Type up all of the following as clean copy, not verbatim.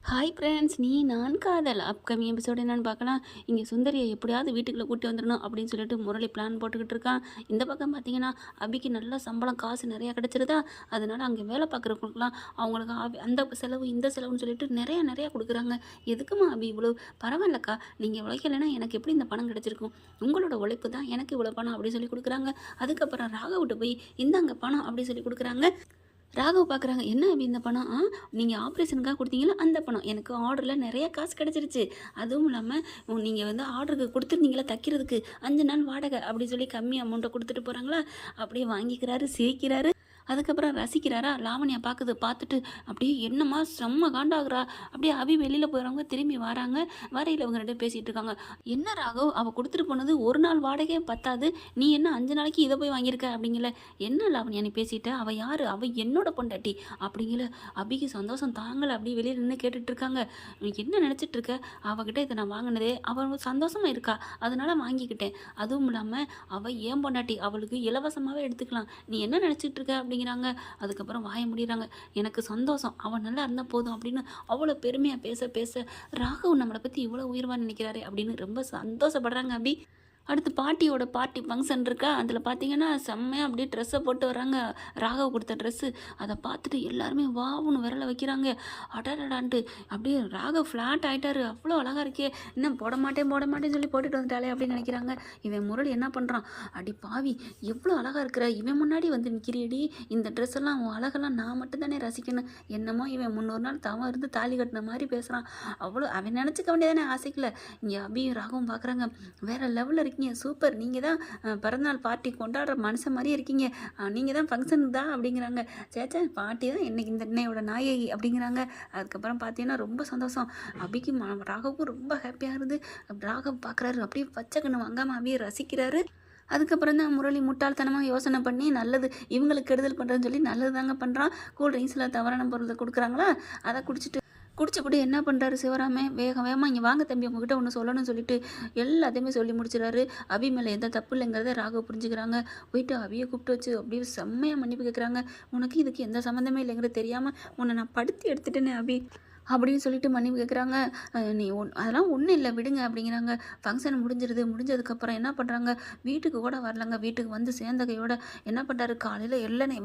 Hi friends, நீ நான் காதல் அப்கமிங் எபிசோடு என்னென்னு பார்க்கலாம். இங்கே சுந்தரியை எப்படியாவது வீட்டுக்குள்ளே கூட்டி வந்துடணும் அப்படின்னு சொல்லிட்டு முரளி பிளான் போட்டுக்கிட்டு இருக்கான். இந்த பக்கம் பார்த்தீங்கன்னா அபிக்கு நல்ல சம்பளம் காசு நிறையா கிடச்சிருதா. அதனால் அங்கே வேலை பார்க்குறவங்களுக்குலாம் அவங்களுக்கு அந்த செலவு இந்த செலவுன்னு சொல்லிட்டு நிறையா கொடுக்குறாங்க. எதுக்குமா அபி இவ்வளோ? பரவாயில்லக்கா, நீங்கள் உழைக்கலைன்னா எனக்கு எப்படி இந்த பணம் கிடச்சிருக்கும்? உங்களோட உழைப்பு தான் எனக்கு இவ்வளோ பணம் அப்படின்னு சொல்லி கொடுக்குறாங்க. அதுக்கப்புறம் ராகவிட்டு போய் இந்தாங்க பணம் அப்படின்னு சொல்லி கொடுக்குறாங்க. ராகவ் பார்க்குறாங்க, என்ன அப்படி இந்த பணம்? நீங்கள் ஆப்ரேஷனுக்காக கொடுத்தீங்களா அந்த பணம்? எனக்கு ஆர்டரில் நிறைய காசு கிடச்சிருச்சு. அதுவும் இல்லாமல் நீங்கள் வந்து ஆர்டருக்கு கொடுத்துருந்தீங்களா தைக்கிறதுக்கு 5 நாள் வாடகை அப்படி சொல்லி கம்மி அமௌண்ட்டை கொடுத்துட்டு போகிறாங்களா. அப்படியே வாங்கிக்கிறாரு, சிரிக்கிறாரு. அதுக்கப்புறம் ரசிக்கிறாரா. லாவண்யா பார்த்துட்டு அப்படியே என்னம்மா செம்ம காண்டாகிறா. அப்படியே அபி வெளியில் போகிறவங்க திரும்பி வராங்க. வரையில் இவங்க 2 பேசிகிட்டு இருக்காங்க. என்ன ராகவ், அவள் கொடுத்துட்டு போனது ஒரு நாள் வாடகையே பத்தாது, நீ என்ன 5 நாளைக்கு இதை போய் வாங்கியிருக்க அப்படிங்கல. என்ன லாவண்யா நீ பேசிட்ட? அவள் யார்? அவள் என்னோட பொண்டாட்டி அப்படிங்கல. அபிக்கு சந்தோஷம் தாங்கலை. அப்படியே வெளியில் நின்று கேட்டுட்ருக்காங்க. என்ன நினச்சிட்டு இருக்க? அவகிட்ட இதை நான் வாங்கினதே அவள் சந்தோஷமாக இருக்கா, அதனால வாங்கிக்கிட்டேன். அதுவும் இல்லாமல் அவள் ஏன் பொண்டாட்டி, அவளுக்கு இலவசமாகவே எடுத்துக்கலாம். நீ என்ன நினச்சிட்டு இருக்க அப்படிங்கிறாங்க. அதுக்கப்புறம் வாய முடிகிறாங்க. எனக்கு சந்தோஷம், அவன் நல்லா இருந்தால் போதும் அப்படின்னு அவ்வளோ பெருமையாக பேச ராகவ் நம்மளை பற்றி இவ்வளோ உயர்வாக நினைக்கிறாரு அப்படின்னு ரொம்ப சந்தோஷப்படுறாங்க அபி. அடுத்து பாட்டியோட பார்ட்டி ஃபங்க்ஷன் இருக்கா. அதில் பார்த்தீங்கன்னா செம்மையாக அப்படியே ட்ரெஸ்ஸை போட்டு வராங்க. ராகவ் கொடுத்த ட்ரெஸ்ஸு அதை பார்த்துட்டு எல்லாருமே வாவுன்னு விரல வைக்கிறாங்க. அடடான்ட்டு அப்படியே ராகவ் ஃப்ளாட் ஆகிட்டாரு. அவ்வளோ அழகாக இருக்கே, இன்னும் போட மாட்டேன்னு சொல்லி போட்டுட்டு வந்துட்டாலே அப்படின்னு நினைக்கிறாங்க. இவன் முரளி என்ன பண்ணுறான்? அடி பாவி, எவ்வளோ அழகாக இருக்கிற, இவன் முன்னாடி வந்து நிற்கிறியடி. இந்த ட்ரெஸ் எல்லாம் உன் அழகெல்லாம் நான் மட்டும்தானே ரசிக்கணும். என்னமோ இவன் 300 நாள் தவம் இருந்து தாலி கட்டின மாதிரி பேசுகிறான். அவ்வளோ அவன் நினச்சிக்க வேண்டியதானே ஆசைக்கல. இங்கே அபியும் ராகவும் பார்க்குறாங்க. வேறு லெவலில் இருக்கு, சூப்பர், நீங்கள் தான் பிறந்தநாள் பார்ட்டி கொண்டாடுற மனுஷன் மாதிரியே இருக்கீங்க, நீங்கள் தான் ஃபங்க்ஷனுக்கு தான் அப்படிங்கிறாங்க. சேச்சா, பாட்டி தான் இன்னைக்கு இந்த இன்னையோட நாயகி அப்படிங்கிறாங்க. அதுக்கப்புறம் பார்த்தீங்கன்னா ரொம்ப சந்தோஷம். அபிக்கு ராகவுக்கும் ரொம்ப ஹாப்பியாக இருக்குது. ராகவ் பார்க்குறாரு, அப்படியே பச்சை கண்ணு வாங்காமல் அப்படியே ரசிக்கிறாரு. அதுக்கப்புறம் தான் முரளி முட்டாள்தனமாக யோசனை பண்ணி நல்லது இவங்களுக்கு கெடுதல் பண்ணுறேன்னு சொல்லி நல்லது தாங்க பண்ணுறான். கூல்ட்ரிங்க்ஸில் தவறான பொருளை கொடுக்குறாங்களா, அதை குடிச்சப்படி என்ன பண்ணுறாரு சிவராமே, வேகமாக இங்கே வாங்க தம்பி, உங்ககிட்ட ஒன்று சொல்லணும்னு சொல்லிட்டு எல்லாத்தையுமே சொல்லி முடிச்சிடறாரு. அபி மேலே எந்த தப்பு இல்லைங்கிறத ராகவ் புரிஞ்சுக்கிறாங்க. போயிட்டு அபியை கூப்பிட்டு வச்சு அப்படியே செம்மையாக மன்னிப்பு கேட்குறாங்க. உனக்கு இதுக்கு எந்த சம்மந்தமே இல்லைங்கிறது தெரியாமல் உன்னை நான் படுத்தி எடுத்துட்டேனே அபி அப்படின்னு சொல்லிட்டு மன்னிப்பு கேட்குறாங்க. நீ அதெல்லாம் ஒன்றும் இல்லை விடுங்க அப்படிங்கிறாங்க. ஃபங்க்ஷன் முடிஞ்சதுக்கப்புறம் என்ன பண்ணுறாங்க, வீட்டுக்கு கூட வரலங்க. வீட்டுக்கு வந்து சேர்ந்த கையோட என்ன பண்ணுறாரு, காலையில்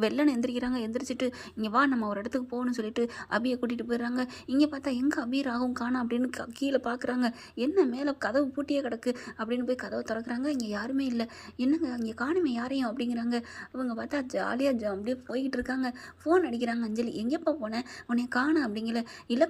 வெள்ளனை எந்திரிக்கிறாங்க. எந்திரிச்சிட்டு இங்கே வா நம்ம ஒரு இடத்துக்கு போகணும்னு சொல்லிட்டு அபியை கூட்டிகிட்டு போயிடுறாங்க. இங்கே பார்த்தா எங்கே அபி ராகவும் காணோம் அப்படின்னு கீழே பார்க்குறாங்க. என்ன மேலே கதவு பூட்டியே கிடக்கு அப்படின்னு போய் கதவை திறக்கிறாங்க. இங்கே யாருமே இல்லை. என்னங்க இங்கே காணுமே யாரையும் அப்படிங்கிறாங்க. அவங்க பார்த்தா ஜாலியாக அப்படியே போய்கிட்டு இருக்காங்க. ஃபோன் அடிக்கிறாங்க. அஞ்சலி, எங்கேப்பா போனேன், உன்னை காணோம் அப்படிங்கல. இல்லை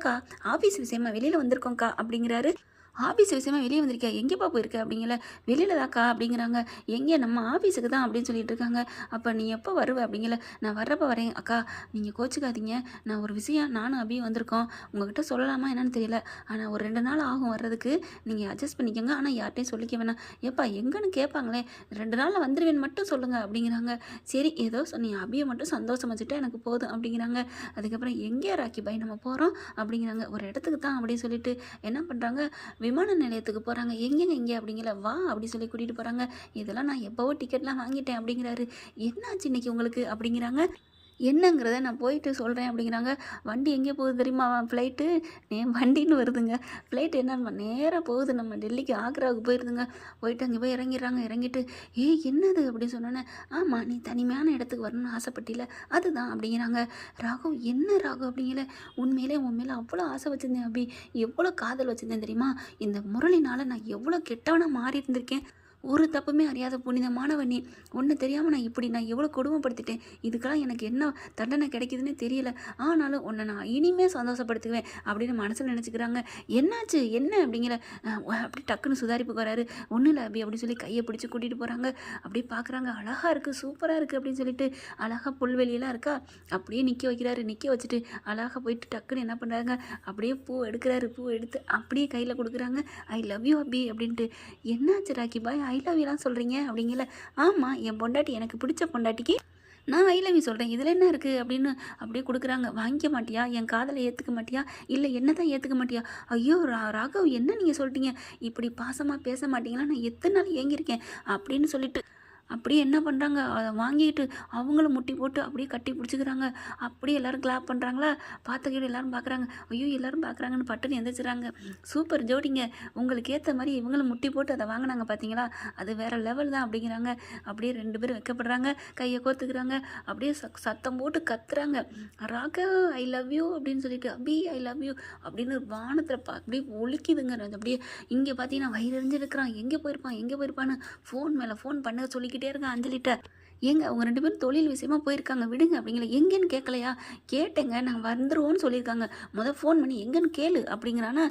ஆஃபீஸ் விஷயமா வெளியில் வந்திருக்கோங்க்கா அப்படிங்கிறாரு. ஆஃபீஸ் விஷயமா வெளியே வந்திருக்கா, எங்கேப்பா போயிருக்க அப்படிங்கல. வெளியில் தாக்கா அப்படிங்கிறாங்க. எங்கே, நம்ம ஆஃபீஸுக்கு தான் அப்படின்னு சொல்லிட்டு இருக்காங்க. அப்போ நீ எப்போ வருவ அப்படிங்கல. நான் வர்றப்போ வரேன் அக்கா, நீங்கள் கோச்சிக்காதீங்க. நான் ஒரு விஷயம் நானும் அபியும் வந்திருக்கோம், உங்ககிட்ட சொல்லலாமா என்னன்னு தெரியல. ஆனால் ஒரு 2 நாள் ஆகும் வர்றதுக்கு, நீங்கள் அட்ஜஸ்ட் பண்ணிக்கோங்க. ஆனால் யார்ட்டையும் சொல்லிக்க வேணாம். ஏப்பா எங்கன்னு கேட்பாங்களே, 2 நாளில் வந்துடுவேன்னு மட்டும் சொல்லுங்கள் அப்படிங்கிறாங்க. சரி, ஏதோ நீ அபியை மட்டும் சந்தோஷம் வச்சுட்டா எனக்கு போதும் அப்படிங்கிறாங்க. அதுக்கப்புறம் எங்கே ராக்கி பாய் நம்ம போகிறோம் அப்படிங்கிறாங்க. ஒரு இடத்துக்கு தான் அப்படின்னு சொல்லிட்டு என்ன பண்ணுறாங்க, விமான நிலையத்துக்கு போகிறாங்க. எங்கே அப்படிங்கிற வா அப்படி சொல்லி கூட்டிகிட்டு போகிறாங்க. இதெல்லாம் நான் எப்போவோ டிக்கெட்லாம் வாங்கிட்டேன் அப்படிங்கிறாரு. என்னாச்சு இன்னைக்கு உங்களுக்கு அப்படிங்கிறாங்க. என்னங்கிறத நான் போயிட்டு சொல்கிறேன் அப்படிங்கிறாங்க. வண்டி எங்கே போகுது தெரியுமா, ஃப்ளைட்டு வண்டின்னு வருதுங்க. ஃப்ளைட் என்ன நேராக போகுது, நம்ம டெல்லிக்கு ஆக்ராவுக்கு போயிருதுங்க. போயிட்டு அங்கே போய் இறங்கிடுறாங்க. இறங்கிட்டு என்னது அப்படின்னு சொன்னோன்னே, ஆமாம் நீ தனிமையான இடத்துக்கு வரணும்னு ஆசைப்பட்டில, அதுதான் அப்படிங்கிறாங்க. ராகவ், என்ன ராகவ் அப்படிங்கிற, உண்மையிலே உன் மேலே அவ்வளோ ஆசை வச்சுருந்தேன் அபி, எவ்வளோ காதல் வச்சுருந்தேன் தெரியுமா. இந்த முரளினால் நான் எவ்வளோ கெட்டவனாக மாறி இருந்திருக்கேன். ஒரு தப்புமே அறியாத புனிதமானவன் நீ. ஒன்று தெரியாமல் நான் எவ்வளோ கொடுமைப்படுத்திட்டேன். இதுக்கெல்லாம் எனக்கு என்ன தண்டனை கிடைக்குதுன்னு தெரியல. ஆனாலும் உன்னை நான் இனிமேல் சந்தோஷப்படுத்துவேன் அப்படின்னு மனசில் நினச்சிக்கிறாங்க. என்னாச்சு என்ன அப்படிங்கிற, அப்படி டக்குன்னு சுதாரிப்புக்கு வராரு. ஒன்றும் இல்லை அபி அப்படின்னு சொல்லி கையை பிடிச்சி கூட்டிகிட்டு போகிறாங்க. அப்படியே பார்க்குறாங்க, அழகாக இருக்குது, சூப்பராக இருக்குது அப்படின்னு சொல்லிட்டு அழகாக புல்வெளியெல்லாம் இருக்கா. அப்படியே நிற்க வைக்கிறாரு. நிற்க வச்சுட்டு அழகாக போயிட்டு டக்குன்னு என்ன பண்ணுறாங்க, அப்படியே பூ எடுக்கிறாரு. பூ எடுத்து அப்படியே கையில் கொடுக்குறாங்க. ஐ லவ் யூ அபி அப்படின்ட்டு. என்னாச்சு ராக்கி பாய், ஐ லவ் யூலாம் சொல்கிறீங்க அப்படிங்கல. ஆமாம், என் பொண்டாட்டி, எனக்கு பிடிச்ச பொண்டாட்டிக்கு நான் ஐ லவ் யூ சொல்கிறேன், இதில் என்ன இருக்குது அப்படின்னு அப்படியே கொடுக்குறாங்க. வாங்கிக்க மாட்டியா, என் காதலை ஏற்றுக்க மாட்டியா, இல்லை என்ன தான் ஏற்றுக்க மாட்டியா? ஐயோ ராகவ், என்ன நீங்கள் சொல்லிட்டீங்க, இப்படி பாசமாக பேச மாட்டீங்களா, நான் எத்தனை நாள் ஏங்கியிருக்கேன் அப்படின்னு சொல்லிட்டு அப்படியே என்ன பண்ணுறாங்க, அதை வாங்கிட்டு அவங்களும் முட்டி போட்டு அப்படியே கட்டி பிடிச்சிக்கிறாங்க. அப்படியே எல்லோரும் கிளாப் பண்ணுறாங்களா, பார்த்த கீழே எல்லோரும் பார்க்குறாங்க. ஐயோ எல்லோரும் பார்க்குறாங்கன்னு பட்டுன்னு எந்திரிச்சிடுறாங்க. சூப்பர் ஜோடிங்க, உங்களுக்கு ஏற்ற மாதிரி இவங்களும் முட்டி போட்டு அதை வாங்கினாங்க பார்த்தீங்களா, அது வேறு லெவல் தான் அப்படிங்கிறாங்க. அப்படியே 2 பேரும் வைக்கப்படுறாங்க, கையை கோர்த்துக்கிறாங்க. அப்படியே சத்தம் போட்டு கத்துறாங்க, ராகவ் ஐ லவ் யூ அப்படின்னு சொல்லிட்டு, அபி ஐ லவ் யூ அப்படின்னு வானத்தில் அப்படியே ஒலிக்குதுங்க. அது அப்படியே இங்கே பார்த்தீங்கன்னா வயிறு எறிஞ்சிருக்கிறான், எங்கே போயிருப்பான்னு ஃபோன் மேலே ஃபோன் பண்ண சொல்லிக்கிட்டே இருக்கான் அஞ்சலிட்ட. ஏங்க அவங்க 2 பேரும் தொழில் விஷயமா போயிருக்காங்க, விடுங்க அப்படிங்கிற. எங்கேன்னு கேட்கலையா, கேட்டேங்க நாங்கள் வந்துடுவோன்னு சொல்லியிருக்காங்க, ஃபோன் பண்ணி எங்கேன்னு கேளு அப்படிங்கிறானா.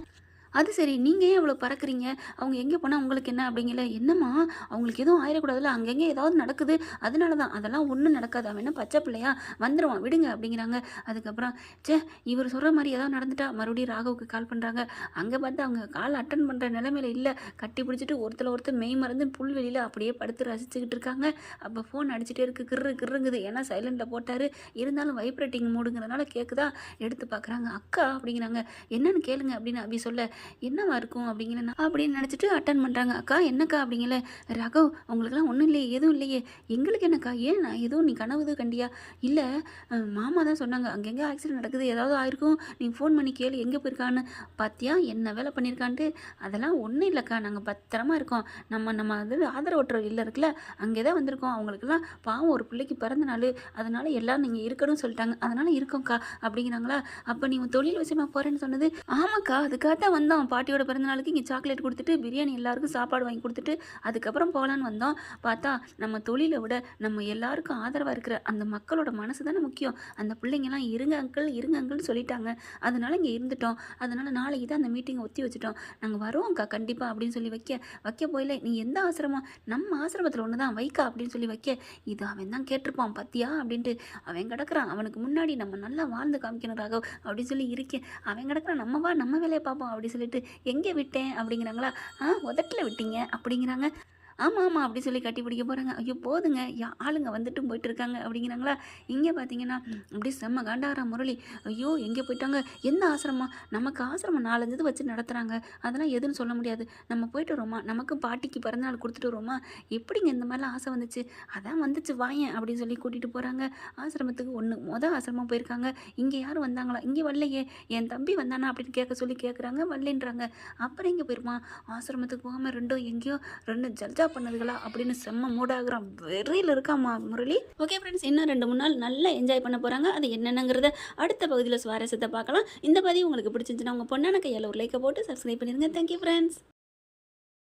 அது சரி, நீங்கள் ஏன் இவ்வளோ பறக்குறீங்க, அவங்க எங்கே போனால் உங்களுக்கு என்ன அப்படிங்கல. என்னம்மா அவங்களுக்கு எதுவும் ஆயிடக்கூடாதுல்ல, அங்கங்கே ஏதாவது நடக்குது அதனால தான். அதெல்லாம் ஒன்றும் நடக்காது, அவன் என்ன பச்சை பிள்ளையா, வந்துடுவான் விடுங்க அப்படிங்கிறாங்க. அதுக்கப்புறம் இவர் சொல்கிற மாதிரி ஏதாவது நடந்துட்டா மறுபடியும் ராகவுக்கு கால் பண்ணுறாங்க. அங்கே பார்த்து அவங்க கால் அட்டன் பண்ணுற நிலைமையில இல்லை, கட்டி பிடிச்சிட்டு ஒருத்தர் மெய் மறந்து புல்வெளியில் அப்படியே படுத்து ரசிச்சுக்கிட்டு இருக்காங்க. அப்போ ஃபோன் அடிச்சுட்டே இருக்குது, கிருங்குது. ஏன்னா சைலண்டில் போட்டார், இருந்தாலும் வைப்ரேட்டிங் மூடுங்கிறதுனால கேட்குதா. எடுத்து பார்க்குறாங்க, அக்கா அப்படிங்கிறாங்க. என்னன்னு கேளுங்க அப்படின்னு அப்படி சொல்ல, என்னவா இருக்கும் அப்படிங்கிற அப்படின்னு நினச்சிட்டு அட்டன் பண்ணுறாங்க. அக்கா என்னக்கா அப்படிங்கல. ராகவ் அவங்களுக்குலாம் ஒன்றும் இல்லையே, எதுவும் இல்லையே. எங்களுக்கு என்னக்கா, ஏன் நான் எதுவும் நீ கனவுது கண்டியா? இல்லை மாமா தான் சொன்னாங்க அங்கெங்கே ஆக்சிடென்ட் நடக்குது, ஏதாவது ஆயிருக்கும், நீ ஃபோன் பண்ணி கேளு எங்கே போயிருக்கான்னு. பார்த்தியா என்ன வேலை பண்ணியிருக்கான்ட்டு. அதெல்லாம் ஒன்றும் இல்லைக்கா, நாங்கள் பத்திரமா இருக்கோம். நம்ம அது ஆதரவற்ற இல்லை இருக்குல்ல, அங்கே தான் வந்திருக்கோம். அவங்களுக்குலாம் பாவம் ஒரு பிள்ளைக்கு பிறந்த நாள், அதனால எல்லோரும் நீங்கள் இருக்கணும்னு சொல்லிட்டாங்க, அதனால் இருக்கோம்க்கா அப்படிங்கிறாங்களா. அப்போ நீ தொழில் விஷயமா போகிறேன்னு சொன்னது. ஆமாக்கா அதுக்காக தான் வந்தோம், பாட்டியோட பிறந்தநாளுக்கு இங்கே சாக்லேட் கொடுத்துட்டு பிரியாணி எல்லாருக்கும் சாப்பாடு வாங்கி கொடுத்துட்டு அதுக்கப்புறம் போகலான்னு வந்தோம். பார்த்தா நம்ம தொழிலை விட நம்ம எல்லாருக்கும் ஆதரவாக இருக்கிற அந்த மக்களோட மனசு தானே முக்கியம். அந்த பிள்ளைங்கலாம் இருங்க அங்கிள்னு சொல்லிட்டாங்க, அதனால இங்கே இருந்துட்டோம். அதனால் நாளைக்கு தான் அந்த மீட்டிங்கை ஒத்தி வச்சுட்டோம். நாங்கள் வருவோம்க்கா கண்டிப்பாக அப்படின்னு சொல்லி வைக்க போயில. நீ எந்த ஆசிரமம், நம்ம ஆசிரமத்தில் ஒன்று தான் வைக்கா அப்படின்னு சொல்லி வைக்க. இது அவன் தான் கேட்டிருப்பான் பத்தியா அப்படின்ட்டு அவன் கிடக்குறான். அவனுக்கு முன்னாடி நம்ம நல்லா வாழ்ந்து காமிக்கணும் ராகவ் அப்படின்னு சொல்லி இருக்கேன். அவன் கிடக்குறான், நம்ம வேலையை பார்ப்போம் அப்படி சொல்லிட்டு. எங்கே விட்டேன் அப்படிங்கிறாங்களா. உதட்டில் விட்டீங்க அப்படிங்கிறாங்க. ஆமாம் அப்படி சொல்லி கட்டி பிடிக்க போகிறாங்க. ஐயோ போதுங்க, ஆளுங்க வந்துட்டும் போயிட்டு இருக்காங்க அப்படிங்கிறாங்களா. இங்கே பார்த்தீங்கன்னா அப்படியே செம்ம காண்டாகிற முரளி. ஐயோ எங்கே போயிட்டாங்க, எந்த ஆசிரமம், நமக்கு ஆசிரமம் 4-5 இது வச்சு நடத்துகிறாங்க, அதெல்லாம் எதுன்னு சொல்ல முடியாது. நம்ம போயிட்டு வரோமா, நமக்கு பாட்டிக்கு பிறந்தநாள் கொடுத்துட்டு வரோமா, எப்படிங்க இந்த மாதிரிலாம் ஆசை வந்துச்சு, அதான் வந்துச்சு வாயேன் அப்படின்னு சொல்லி கூட்டிகிட்டு போகிறாங்க ஆசிரமத்துக்கு. ஆசிரமம் போயிருக்காங்க. இங்கே யாரும் வந்தாங்களா, இங்கே வரலையே, என் தம்பி வந்தானா அப்படின்னு கேட்குறாங்க, வரலன்றாங்க. அப்புறம் எங்கே போயிருப்பான், ஆசிரமத்துக்கு போகாமல் ரெண்டு ஜல்ஜா பண்ணதுகளா அப்படின்னு செம்ம மூடாகிறான், வெறியில் இருக்காமா முரளி. ஓகே ஃப்ரெண்ட்ஸ், இன்னும் 2-3 நாள் நல்லா என்ஜாய் பண்ண போகிறாங்க. அது என்னென்னங்கிறத அடுத்த பகுதியில் சுவாரஸ்யத்தை பார்க்கலாம். இந்த பதிவு உங்களுக்கு பிடிச்சிருந்துச்சுன்னா உங்கள் பொண்ணான கையால் ஒரு லைக்கை போட்டு சப்ஸ்கிரைப் பண்ணிடுங்க. Thank you friends.